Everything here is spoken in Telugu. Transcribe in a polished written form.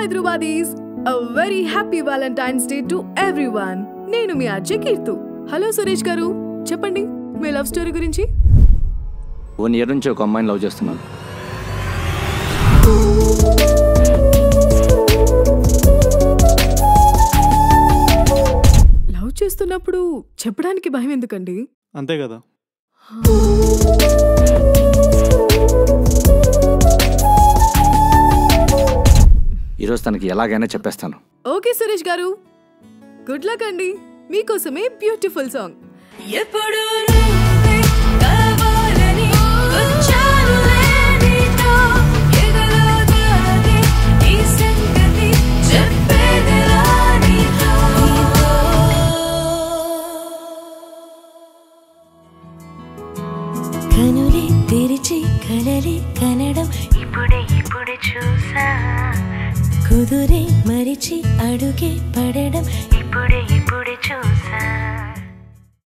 Hyderabadis, a very happy Valentine's Day to everyone. నేను మీ అజయ్ కీర్తు. హలో సురేష్ గారు, చెప్పండి మీ లవ్ స్టోరీ గురించి. 1 year నుంచి ఒక అమ్మాయిని లవ్ చేస్తున్నాను. లవ్ చేస్తున్నప్పుడు చెప్పడానికి భయం ఎందుకండి? అంతే కదా. ఈరోజు తనకి ఎలాగైనా చెప్పేస్తాను. ఓకే సురేష్ గారు, గుడ్ లక్ అండి. మీకోసమే బ్యూటిఫుల్ సాంగ్. కనులే తెరిచి కలలే కనడం ఇప్పుడే చూసా, కుదురే మరిచి అడుగే పడడం